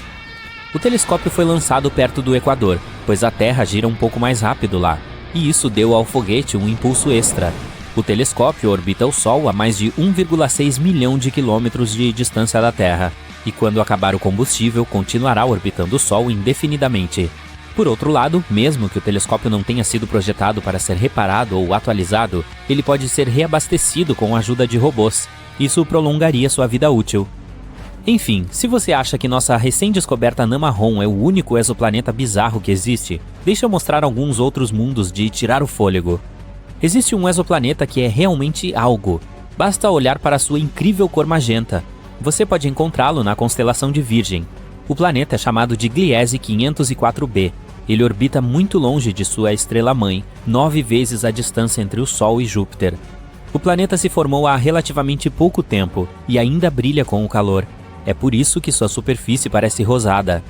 [SPEAKER 3] O telescópio foi lançado perto do Equador, pois a Terra gira um pouco mais rápido lá, e isso deu ao foguete um impulso extra. O telescópio orbita o Sol a mais de 1,6 milhão de quilômetros de distância da Terra, e quando acabar o combustível, continuará orbitando o Sol indefinidamente. Por outro lado, mesmo que o telescópio não tenha sido projetado para ser reparado ou atualizado, ele pode ser reabastecido com a ajuda de robôs. Isso prolongaria sua vida útil. Enfim, se você acha que nossa recém-descoberta Namaron é o único exoplaneta bizarro que existe, deixa eu mostrar alguns outros mundos de tirar o fôlego. Existe um exoplaneta que é realmente algo. Basta olhar para sua incrível cor magenta. Você pode encontrá-lo na constelação de Virgem. O planeta é chamado de Gliese 504b. Ele orbita muito longe de sua estrela-mãe, 9 vezes a distância entre o Sol e Júpiter. O planeta se formou há relativamente pouco tempo e ainda brilha com o calor. É por isso que sua superfície parece rosada.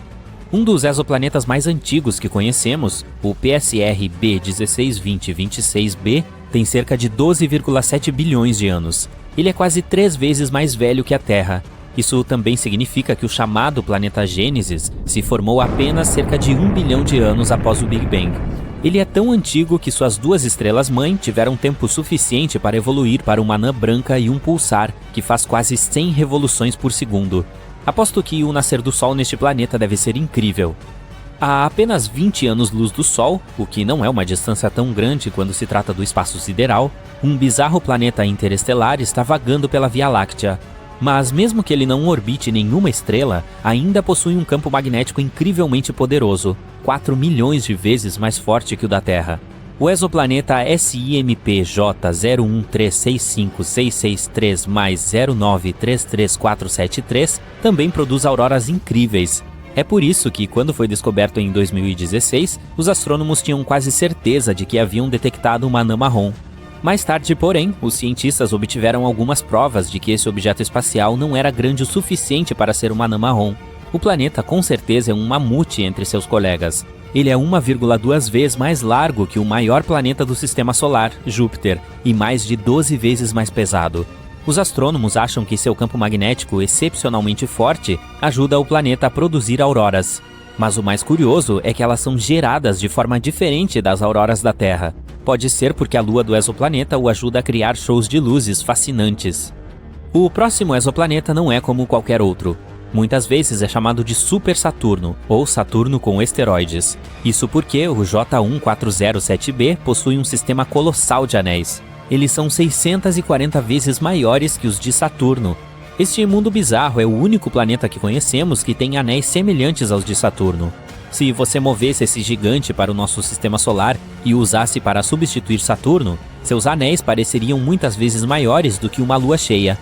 [SPEAKER 3] Um dos exoplanetas mais antigos que conhecemos, o PSR B162026b, tem cerca de 12,7 bilhões de anos. Ele é quase 3 vezes mais velho que a Terra. Isso também significa que o chamado planeta Gênesis se formou apenas cerca de 1 bilhão de anos após o Big Bang. Ele é tão antigo que suas 2 estrelas-mãe tiveram tempo suficiente para evoluir para uma anã branca e um pulsar, que faz quase 100 revoluções por segundo. Aposto que o nascer do Sol neste planeta deve ser incrível. A apenas 20 anos-luz do Sol, o que não é uma distância tão grande quando se trata do espaço sideral, um bizarro planeta interestelar está vagando pela Via Láctea. Mas mesmo que ele não orbite nenhuma estrela, ainda possui um campo magnético incrivelmente poderoso, 4 milhões de vezes mais forte que o da Terra. O exoplaneta SIMP-J01365636-0933473 também produz auroras incríveis. É por isso que, quando foi descoberto em 2016, os astrônomos tinham quase certeza de que haviam detectado uma anã marrom. Mais tarde, porém, os cientistas obtiveram algumas provas de que esse objeto espacial não era grande o suficiente para ser uma anã marrom. O planeta com certeza é um mamute entre seus colegas. Ele é 1,2 vezes mais largo que o maior planeta do Sistema Solar, Júpiter, e mais de 12 vezes mais pesado. Os astrônomos acham que seu campo magnético excepcionalmente forte ajuda o planeta a produzir auroras. Mas o mais curioso é que elas são geradas de forma diferente das auroras da Terra. Pode ser porque a lua do exoplaneta o ajuda a criar shows de luzes fascinantes. O próximo exoplaneta não é como qualquer outro. Muitas vezes é chamado de Super Saturno, ou Saturno com esteroides. Isso porque o J1407b possui um sistema colossal de anéis. Eles são 640 vezes maiores que os de Saturno. Este mundo bizarro é o único planeta que conhecemos que tem anéis semelhantes aos de Saturno. Se você movesse esse gigante para o nosso sistema solar e o usasse para substituir Saturno, seus anéis pareceriam muitas vezes maiores do que uma lua cheia.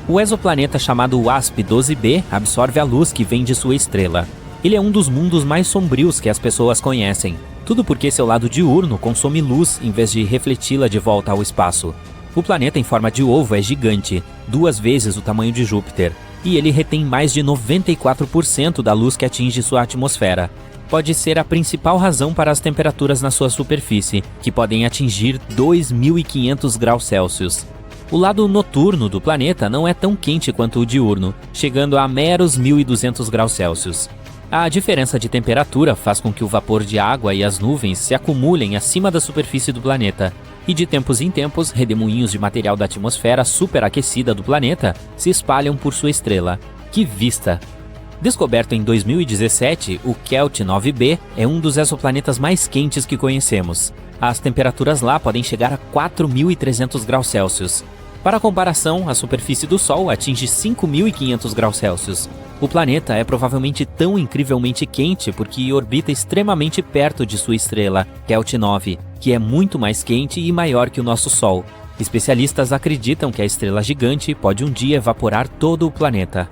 [SPEAKER 3] O exoplaneta chamado WASP-12b absorve a luz que vem de sua estrela. Ele é um dos mundos mais sombrios que as pessoas conhecem. Tudo porque seu lado diurno consome luz em vez de refleti-la de volta ao espaço. O planeta em forma de ovo é gigante, 2 vezes o tamanho de Júpiter, e ele retém mais de 94% da luz que atinge sua atmosfera. Pode ser a principal razão para as temperaturas na sua superfície, que podem atingir 2.500 graus Celsius. O lado noturno do planeta não é tão quente quanto o diurno, chegando a meros 1.200 graus Celsius. A diferença de temperatura faz com que o vapor de água e as nuvens se acumulem acima da superfície do planeta, e de tempos em tempos, redemoinhos de material da atmosfera superaquecida do planeta se espalham por sua estrela. Que vista! Descoberto em 2017, o Kelt 9b é um dos exoplanetas mais quentes que conhecemos. As temperaturas lá podem chegar a 4.300 graus Celsius. Para comparação, a superfície do Sol atinge 5.500 graus Celsius. O planeta é provavelmente tão incrivelmente quente porque orbita extremamente perto de sua estrela, Kelt 9, que é muito mais quente e maior que o nosso Sol. Especialistas acreditam que a estrela gigante pode um dia evaporar todo o planeta.